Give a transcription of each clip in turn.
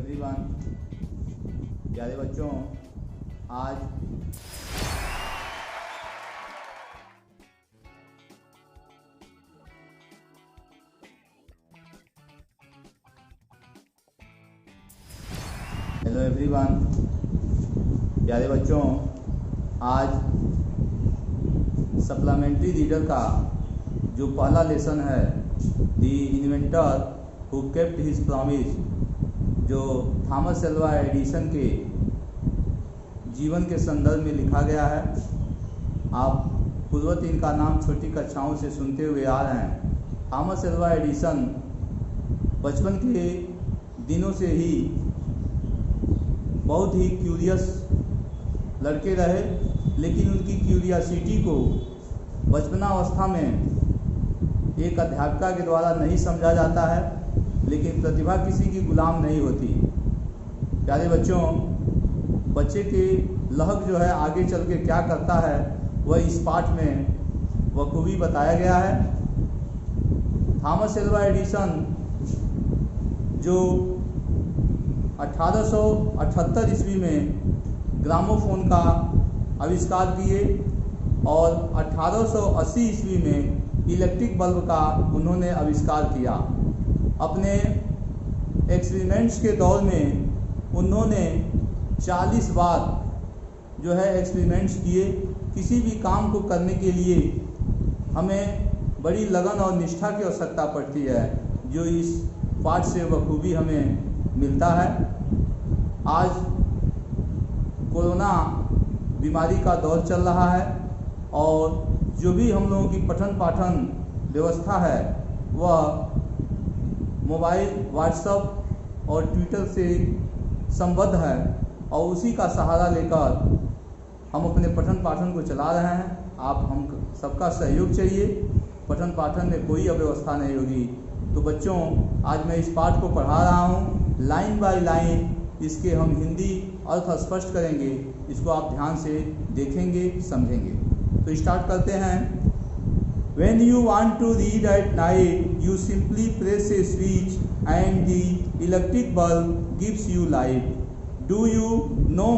Everyone, प्यारे बच्चों, आज हेलो एवरीवन, प्यारे बच्चों, आज सप्लीमेंट्री रीडर का जो पहला लेसन है, the inventor who kept his promise, जो थॉमस एल्वा एडिसन के जीवन के संदर्भ में लिखा गया है। आप पूर्वत इनका नाम छोटी कक्षाओं से सुनते हुए आ रहे हैं। थॉमस एल्वा एडिसन बचपन के दिनों से ही बहुत ही क्यूरियस लड़के रहे, लेकिन उनकी क्यूरियासिटी को बचपनावस्था में एक अध्यापिका के द्वारा नहीं समझा जाता है, लेकिन प्रतिभा किसी की गुलाम नहीं होती। प्यारे बच्चों, बच्चे की लहक जो है आगे चल के क्या करता है, वह इस पाठ में बखूबी बताया गया है। थॉमस एल्वा एडिसन जो 1878 ईस्वी में ग्रामोफोन का आविष्कार किए और 1880 ईस्वी में इलेक्ट्रिक बल्ब का उन्होंने आविष्कार किया। अपने एक्सपेरिमेंट्स के दौर में उन्होंने 40 बार जो है एक्सपेरिमेंट्स किए। किसी भी काम को करने के लिए हमें बड़ी लगन और निष्ठा की आवश्यकता पड़ती है, जो इस पाठ से बखूबी हमें मिलता है। आज कोरोना बीमारी का दौर चल रहा है और जो भी हम लोगों की पठन पाठन व्यवस्था है वह मोबाइल, व्हाट्सएप और ट्विटर से संबद्ध है और उसी का सहारा लेकर हम अपने पठन पाठन को चला रहे हैं। आप हम सबका सहयोग चाहिए, पठन पाठन में कोई अव्यवस्था नहीं होगी। तो बच्चों, आज मैं इस पाठ को पढ़ा रहा हूँ, लाइन बाय लाइन इसके हम हिंदी अर्थ स्पष्ट करेंगे। इसको आप ध्यान से देखेंगे, समझेंगे। तो स्टार्ट करते हैं। When you want to read at night, you simply press a switch and the electric bulb gives you light. Do you know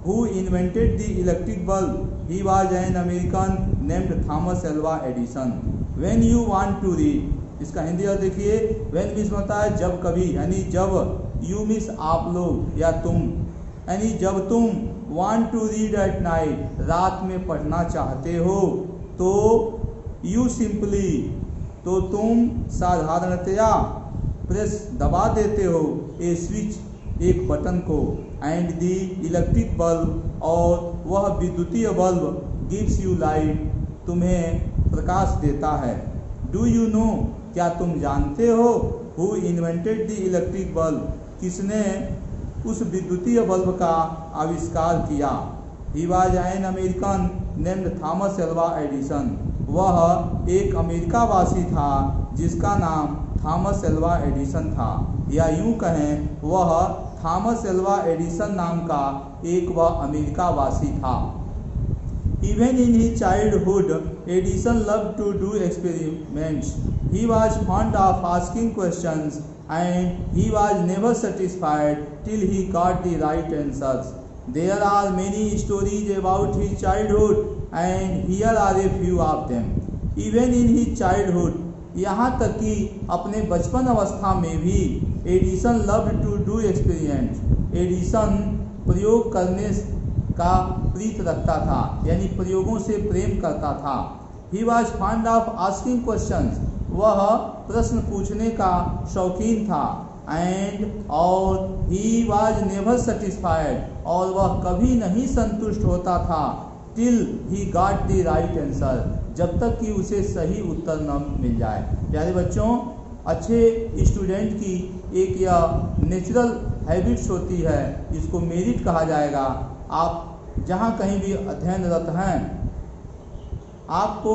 who invented the electric bulb? He was an American named Thomas Alva Edison. When you want to read, इसका हिंदी अर्थ देखिए। when means होता है जब कभी, यानी जब, you means आप लोग या तुम, यानी जब तुम want to read at night, रात में पढ़ना चाहते हो, तो यू सिंपली, तो तुम साधारणतया प्रेस दबा देते हो, ए स्विच, एक बटन को, एंड दी इलेक्ट्रिक बल्ब, और वह विद्युतीय बल्ब, गिव्स यू लाइट, तुम्हें प्रकाश देता है। डू यू नो, क्या तुम जानते हो, who invented the electric bulb, किसने उस विद्युतीय बल्ब का आविष्कार किया। He was an American named Thomas Alva Edison, वह एक अमेरिका वासी था जिसका नाम थॉमस एल्वा एडिसन था, या यूं कहें वह थॉमस एल्वा एडिसन नाम का एक वह अमेरिका वासी था। Even in his childhood, Edison loved to do experiments. He was fond of asking questions and he was never satisfied till he got the right answers. There are many stories about his childhood and here are a few of them. Even in his childhood, यहाँ तक कि अपने बचपन अवस्था में भी Edison loved to do experiments. Edison प्रयोग करने का प्रीत रखता था, यानी प्रयोगों से प्रेम करता था। He was fond of asking questions, वह प्रश्न पूछने का शौकीन था। एंड और he was never satisfied, और वह कभी नहीं संतुष्ट होता था। till he got the right answer, जब तक कि उसे सही उत्तर न मिल जाए। प्यारे बच्चों, अच्छे स्टूडेंट की एक यह नेचुरल हैबिट्स होती है, इसको मेरिट कहा जाएगा। आप जहाँ कहीं भी अध्ययनरत हैं, आपको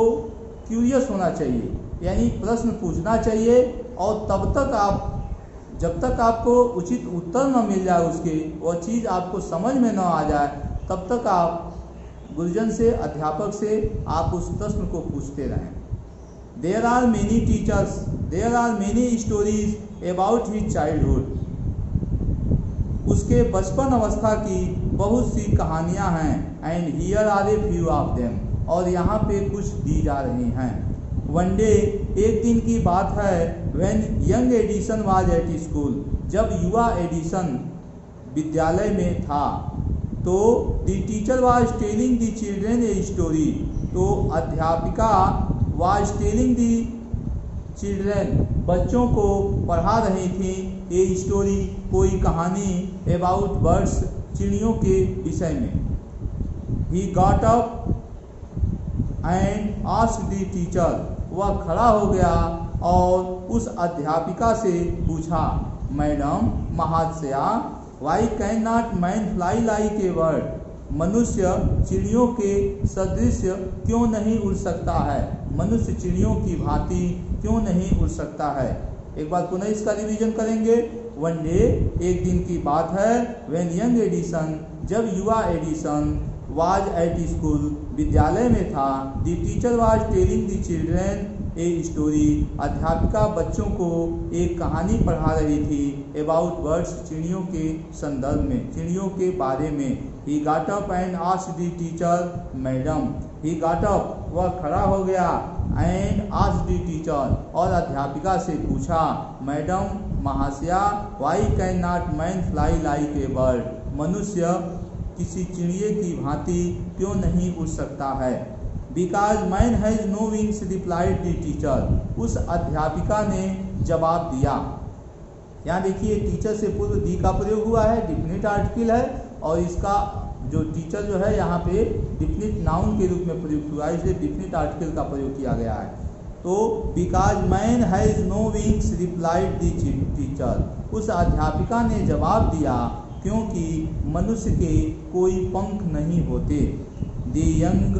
क्यूरियस होना चाहिए, यानी प्रश्न पूछना चाहिए, और तब तक आप, जब तक आपको उचित उत्तर न मिल जाए, उसके वह चीज़ आपको समझ में न आ जाए, तब तक आप गुरुजन से, अध्यापक से आप उस प्रश्न को पूछते रहें। There are many teachers, there are many stories about his childhood. उसके बचपन अवस्था की बहुत सी कहानियां हैं। And here are a few of them, और यहाँ पे कुछ दी जा रही हैं। वन डे, एक दिन की बात है, when young Edison was at school, जब युवा एडिसन विद्यालय में था, तो the teacher was telling the children a story, तो अध्यापिका वाज टेलिंग द चिल्ड्रेन, बच्चों को पढ़ा रही थी, ए स्टोरी, कोई कहानी, अबाउट बर्ड्स, चिड़ियों के विषय में। He got up and asked the teacher, वह खड़ा हो गया और उस अध्यापिका से पूछा, मैडम महाशया, why can not man fly like a bird, मनुष्य चिड़ियों के सदृश क्यों नहीं उड़ सकता है, मनुष्य चिड़ियों की भांति क्यों नहीं उड़ सकता है। एक बार पुनः इसका रिवीजन करेंगे। वन डे, एक दिन की बात है, व्हेन यंग एडिसन, जब युवा एडिसन, वाज एट स्कूल, विद्यालय में था, the teacher was telling the children a story, अध्यापिका बच्चों को एक कहानी पढ़ा रही थी, अबाउट बर्ड्स, चिड़ियों के संदर्भ में, चिड़ियों के बारे में। He got up and asked the teacher, madam, he got up, वह खड़ा हो गया, एंड आस्क्ड द टीचर, और अध्यापिका से पूछा, मैडम महाशया, why can not man fly like a bird, मनुष्य किसी चिड़िए की भांति क्यों नहीं उड़ सकता है। Because man has no wings, replied the teacher, उस अध्यापिका ने जवाब दिया। यहाँ देखिए टीचर से पूर्व दी का प्रयोग हुआ है, डिफिनिट आर्टिकल है, और इसका जो टीचर जो है यहाँ पे डिफिनिट नाउन के रूप में प्रयुक्त हुआ है, इसलिए डिफिनिट आर्टिकल का प्रयोग किया गया है। तो because man has no wings, replied the teacher, उस अध्यापिका ने जवाब दिया क्योंकि मनुष्य के कोई पंख नहीं होते। The young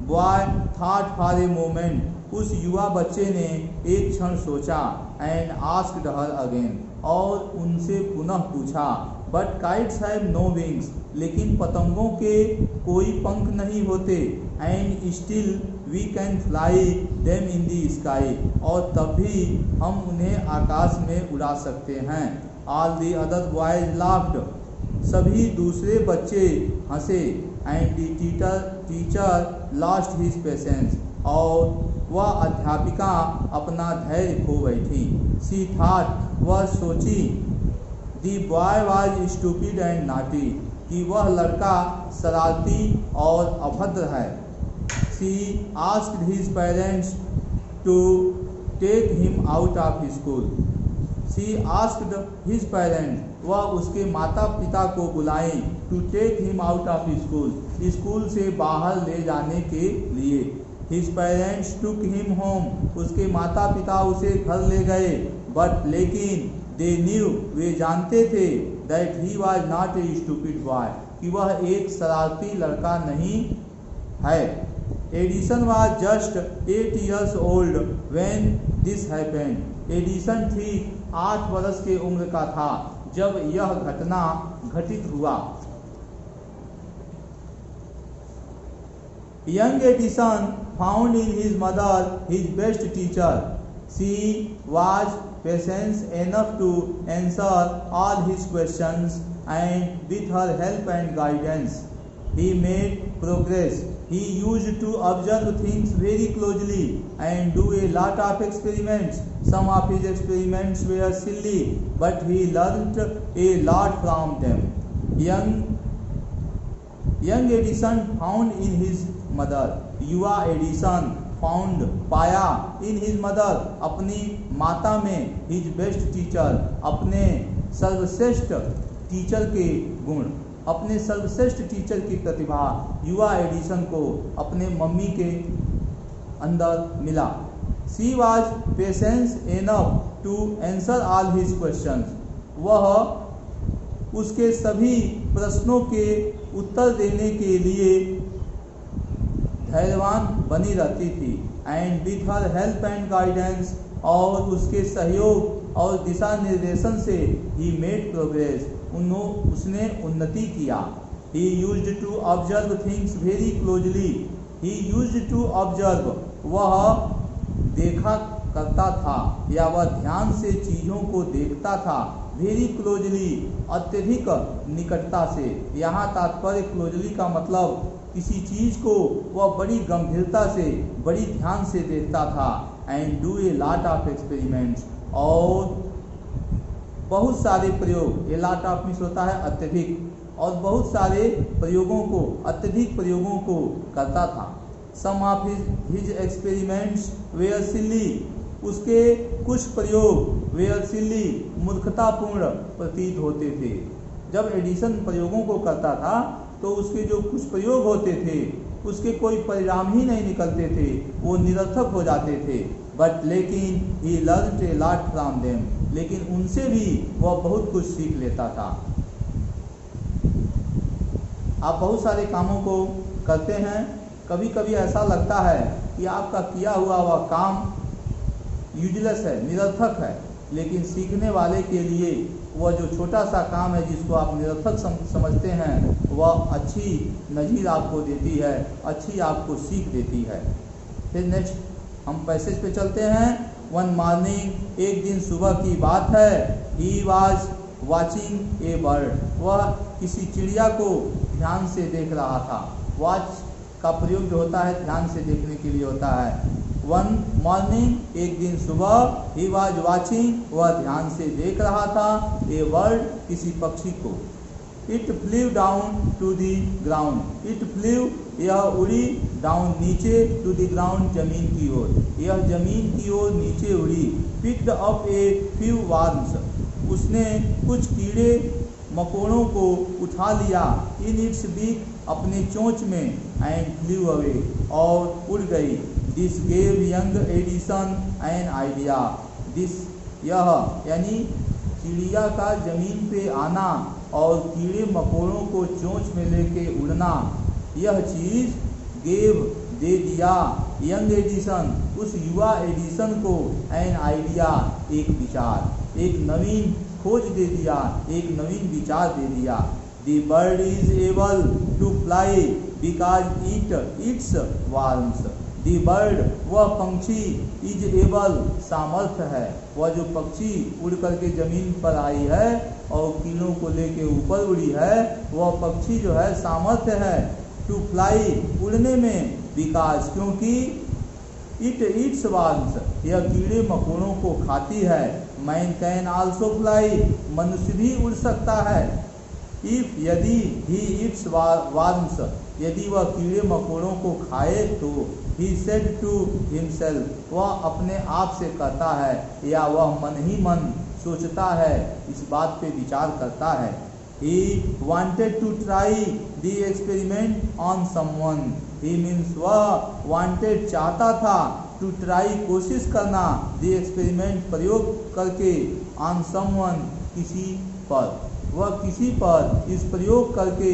boy thought for a moment, उस युवा बच्चे ने एक क्षण सोचा, एंड आस्क्ड हर अगेन, और उनसे पुनः पूछा, but kites have no wings, लेकिन पतंगों के कोई पंख नहीं होते, and still we can fly them in the sky, और तब भी हम उन्हें आकाश में उड़ा सकते हैं। All the other boys laughed, सभी दूसरे बच्चे हंसे, and the teacher lost his patience, और वह अध्यापिका अपना धैर्य खो बैठी। सी थॉट, वह सोची, the boy was stupid and naughty, कि वह लड़का शरारती और अभद्र है। She asked his parents to take him out of school, she asked his parents, वह उसके माता पिता को बुलाएं, to take him out of school, school से बाहर ले जाने के लिए। His parents took him home, उसके माता पिता उसे घर ले गए, बट लेकिन दे न्यू, वे जानते थे, that he was not a stupid boy, कि वह एक शरारती लड़का नहीं है। Edison was just 8 years old when this happened, Edison ठीक 8 वर्ष के उम्र का था जब यह घटना घटित हुआ। Young Edison found in his mother his best teacher. She was patient enough to answer all his questions, and with her help and guidance, he made progress. He used to observe things very closely and do a lot of experiments. Some of his experiments were silly, but he learnt a lot from them. Young Edison found in his mother, युवा Edison found, पाया, in his mother, अपनी माता में, his best teacher, अपने सर्वश्रेष्ठ teacher के गुण, अपने सर्वश्रेष्ठ टीचर की प्रतिभा युवा एडिसन को अपने मम्मी के अंदर मिला। She was patience enough to answer all his questions, वह उसके सभी प्रश्नों के उत्तर देने के लिए धैर्यवान बनी रहती थी। And with her help and guidance, और उसके सहयोग और दिशा निर्देशन से ही मेड प्रोग्रेस, उसने उन्नति किया। He used to observe things very closely, he used to observe, वह देखा करता था या वह ध्यान से चीज़ों को देखता था, वेरी क्लोजली, अत्यधिक निकटता से। यहाँ तात्पर्य क्लोजली का मतलब किसी चीज को वह बड़ी गंभीरता से, बड़ी ध्यान से देखता था। And do a lot of experiments, और बहुत सारे प्रयोग, ए लॉट ऑफ मीन्स होता है अत्यधिक, और बहुत सारे प्रयोगों को, अत्यधिक प्रयोगों को करता था। सम ऑफ हिज एक्सपेरिमेंट्स वेयर सिली, उसके कुछ प्रयोग वेयर सिली, मूर्खतापूर्ण प्रतीत होते थे। जब एडिसन प्रयोगों को करता था तो उसके जो कुछ प्रयोग होते थे उसके कोई परिणाम ही नहीं निकलते थे, वो निरर्थक हो जाते थे। बट लेकिन he learned a lot from them, लेकिन उनसे भी वह बहुत कुछ सीख लेता था। आप बहुत सारे कामों को करते हैं, कभी कभी ऐसा लगता है कि आपका किया हुआ वह काम यूजलेस है, निरर्थक है, लेकिन सीखने वाले के लिए वह जो छोटा सा काम है जिसको आप निरर्थक समझते हैं, वह अच्छी नज़ीर आपको देती है, अच्छी आपको सीख देती है। फिर नेक्स्ट हम पैसेज पे चलते हैं। वन मॉर्निंग, एक दिन सुबह की बात है, he was watching A bird, वह किसी चिड़िया को ध्यान से देख रहा था। वॉच का प्रयोग जो होता है ध्यान से देखने के लिए होता है। वन मॉर्निंग, एक दिन सुबह, ही वॉज वॉचिंग, वह ध्यान से देख रहा था, ए बर्ड, किसी पक्षी को। It flew down to the ground, it flew, यह उड़ी, डाउन नीचे, टू दी ग्राउंड, जमीन की ओर, यह जमीन की ओर नीचे उड़ी। Picked up a few worms, उसने कुछ कीड़े मकोड़ों को उठा लिया, इन इट्स बीक, अपने चोंच में, एंड फ्लीव अवे, और उड़ गई। This gave young Edison an idea, this, यह यानी चिड़िया का जमीन पे आना और कीड़े मकोड़ों को चोंच में लेके उड़ना, यह चीज़ गेव, दे दिया, यंग एडिसन, उस युवा एडिसन को, एन आइडिया, एक विचार, एक नवीन खोज दे दिया, एक नवीन विचार दे दिया। The bird is able to fly because it eats worms, the bird, वह पंक्षी, इज एबल, सामर्थ्य है, वह जो पक्षी उड़ करके जमीन पर आई है और कीड़ों को लेके ऊपर उड़ी है, वह पक्षी जो है सामर्थ्य है, टू फ्लाई, उड़ने में, बिकॉज, क्योंकि, इट इट्स वर्म्स, यह कीड़े मकोड़ों को खाती है। मैन कैन आल्सो फ्लाई, मनुष्य भी उड़ सकता है। इफ, यदि, ही इट्स वर्म्स, यदि वह कीड़े मकोड़ों को खाए तो, ही सेड टू हिमसेल्फ, वह अपने आप से कहता है, या वह मन ही मन सोचता है, इस बात पे विचार करता है। He wanted to try the experiment on someone, he means वह wanted, चाहता था, to try, कोशिश करना, the experiment, प्रयोग करके, on someone, किसी पर, वह किसी पर इस प्रयोग करके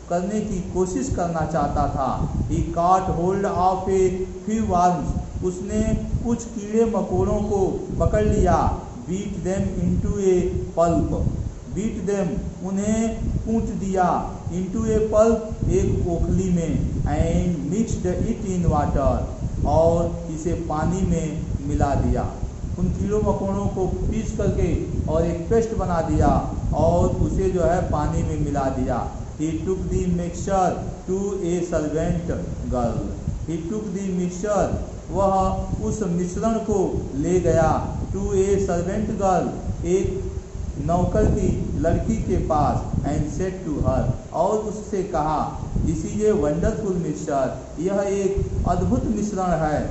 करने की कोशिश करना चाहता था। He caught hold of a few worms, उसने कुछ कीड़े मकोड़ों को पकड़ लिया, beat them into a pulp, beat them, उन्हें कूट दिया, इंटू ए पल्प, एक ओखली में, and mixed it in water, और इसे पानी में मिला दिया। उन कीड़ों मकोड़ों को पीस करके और एक पेस्ट बना दिया और उसे जो है पानी में मिला दिया। He took the mixture to a servant girl, he took the mixture, वह उस मिश्रण को ले गया, टू ए सर्वेंट गर्ल, एक नौकर की लड़की के पास, एंड सेड टू हर, और उससे कहा, this is a wonderful mixture, यह एक अद्भुत मिश्रण है,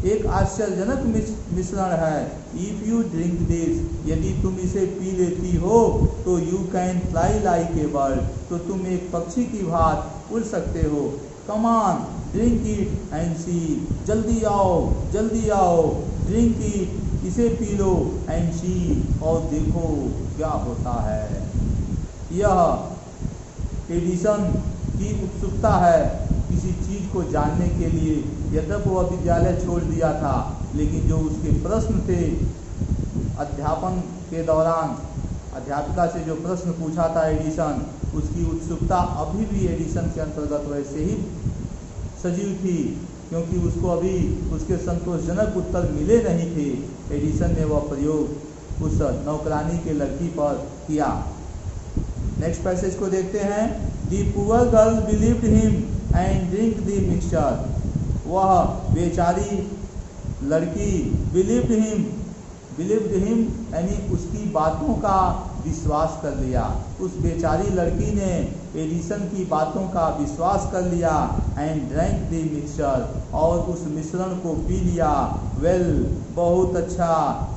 एक आश्चर्यजनक मिश्रण है। इफ यू ड्रिंक दिस, यदि तुम इसे पी लेती हो तो you can fly like a bird, तो तुम एक पक्षी की भांति उड़ सकते हो। Come on, drink it and see, जल्दी आओ, ड्रिंक इट, इसे पी लो, एंड सी, और देखो क्या होता है। यह एडिसन की उत्सुकता है किसी चीज़ को जानने के लिए। यद्यपि वह विद्यालय छोड़ दिया था, लेकिन जो उसके प्रश्न थे अध्यापन के दौरान, अध्यापिका से जो प्रश्न पूछा था एडिसन, उसकी उत्सुकता अभी भी एडिसन के अंतर्गत वैसे ही सजीव थी, क्योंकि उसको अभी उसके संतोषजनक उत्तर मिले नहीं थे। एडिसन ने वह प्रयोग उस नौकरानी के लड़की पर किया। नेक्स्ट पैसेज को देखते हैं। The poor girl believed him and drink the mixture. वह बेचारी लड़की बिलीव्ड हिम यानी उसकी बातों का विश्वास कर लिया। उस बेचारी लड़की ने एडिसन की बातों का विश्वास कर लिया। एंड ड्रैंक द मिक्सचर, और उस मिश्रण को पी लिया। वेल, बहुत अच्छा।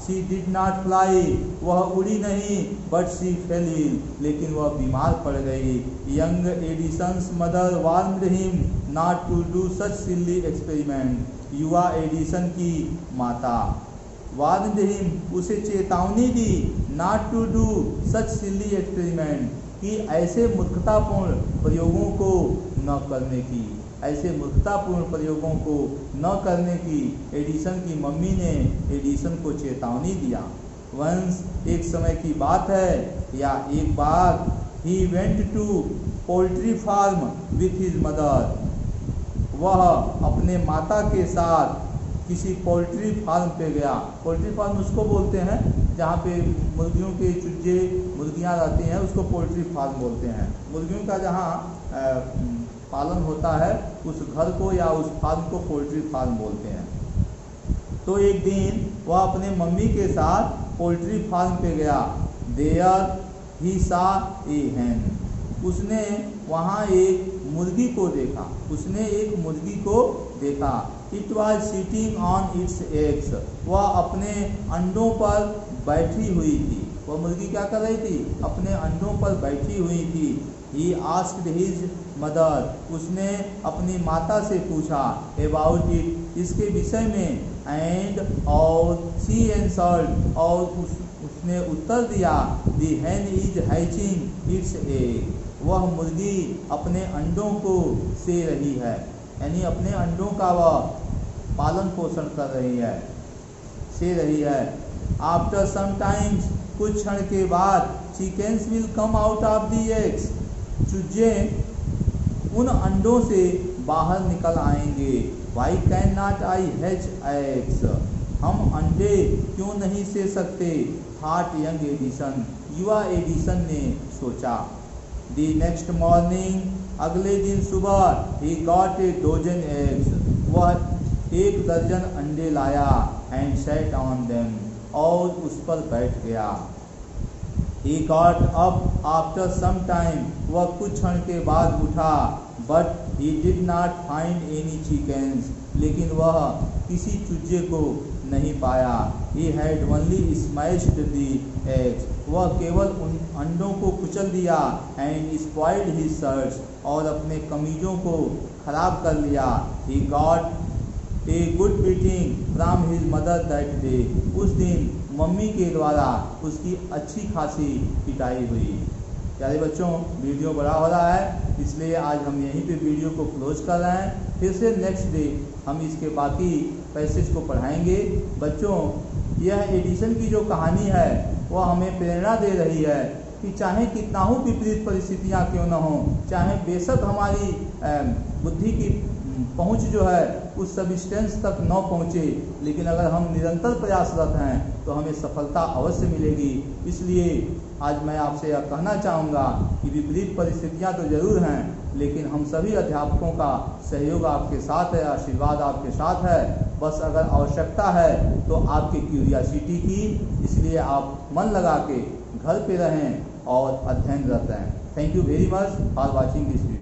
शी डिड नॉट फ्लाई, वह उड़ी नहीं, बट शी फेल इल, लेकिन वह बीमार पड़ गई। Young Edison's mother warned him not to do such silly experiment. युवा एडिसन की माता वार्न्ड हिम, उसे चेतावनी दी, not to do such silly experiment, कि ऐसे मूर्खतापूर्ण प्रयोगों को न करने की, ऐसे मूर्खतापूर्ण प्रयोगों को न करने की एडिसन की मम्मी ने एडिसन को चेतावनी दिया। वंस, एक समय की बात है या एक बार, he went to poultry farm with his mother, वह अपने माता के साथ किसी पोल्ट्री फार्म पे गया। पोल्ट्री फार्म उसको बोलते हैं जहाँ पे मुर्गियों के चूजे मुर्गियाँ रहती हैं, उसको पोल्ट्री फार्म बोलते हैं। मुर्गियों का जहाँ पालन होता है उस घर को या उस फार्म को पोल्ट्री फार्म बोलते हैं। तो एक दिन वह अपने मम्मी के साथ पोल्ट्री फार्म पे गया। देयर ही सा ए हैन, उसने वहाँ एक मुर्गी को देखा, उसने एक मुर्गी को देखा। It was sitting on it's eggs, वह अपने अंडों पर बैठी हुई थी। वह मुर्गी क्या कर रही थी? अपने अंडों पर बैठी हुई थी। ही आस्क्ड हिज मदर, उसने अपनी माता से पूछा अबाउट इट, इसके विषय में। एंड और शी आंसर्ड, और उसने उत्तर दिया the hen is hatching it's egg, वह मुर्गी अपने अंडों को से रही है, यानी अपने अंडों का वह पालन पोषण कर रही है, से रही है। आफ्टर सम टाइम्स, कुछ क्षण के बाद, chickens will come out of the eggs, चूजे उन अंडों से बाहर निकल आएंगे। Why can not I hatch eggs, हम अंडे क्यों नहीं से सकते? थॉट यंग एडिसन, युवा एडिसन ने सोचा। द नेक्स्ट मॉर्निंग, अगले दिन सुबह, he got a dozen eggs, वह 1 दर्जन अंडे लाया। एंड सेट ऑन देम, और उस पर बैठ गया। He got up after some time, वह कुछ क्षण के बाद उठा। But he did not find any chickens, लेकिन वह किसी चूजे को नहीं पाया। He had only smashed the eggs, वह केवल उन अंडों को कुचल दिया। एंड स्पॉइल्ड हिज शर्ट्स, और अपने कमीजों को खराब कर लिया। ही got a good beating from his mother that day, उस दिन मम्मी के द्वारा उसकी अच्छी खासी पिटाई हुई। प्यारे बच्चों, वीडियो बड़ा हो रहा है, इसलिए आज हम यहीं पे वीडियो को क्लोज कर रहे हैं। फिर से नेक्स्ट डे हम इसके बाकी पैसेज को पढ़ाएंगे। बच्चों, यह एडिसन की जो कहानी है वह हमें प्रेरणा दे रही है कि चाहे कितना हो विपरीत परिस्थितियाँ क्यों न हो, चाहे बेशक हमारी बुद्धि की पहुंच जो है उस सब्सटेंस तक न पहुंचे, लेकिन अगर हम निरंतर प्रयासरत हैं तो हमें सफलता अवश्य मिलेगी। इसलिए आज मैं आपसे यह कहना चाहूँगा कि विपरीत परिस्थितियाँ तो ज़रूर हैं, लेकिन हम सभी अध्यापकों का सहयोग आपके साथ है, आशीर्वाद आपके साथ है। बस अगर आवश्यकता है तो आपकी क्यूरियासिटी की, इसलिए आप मन लगा के घर पे रहें और अध्ययनरत रहें। Thank you very much for watching this video.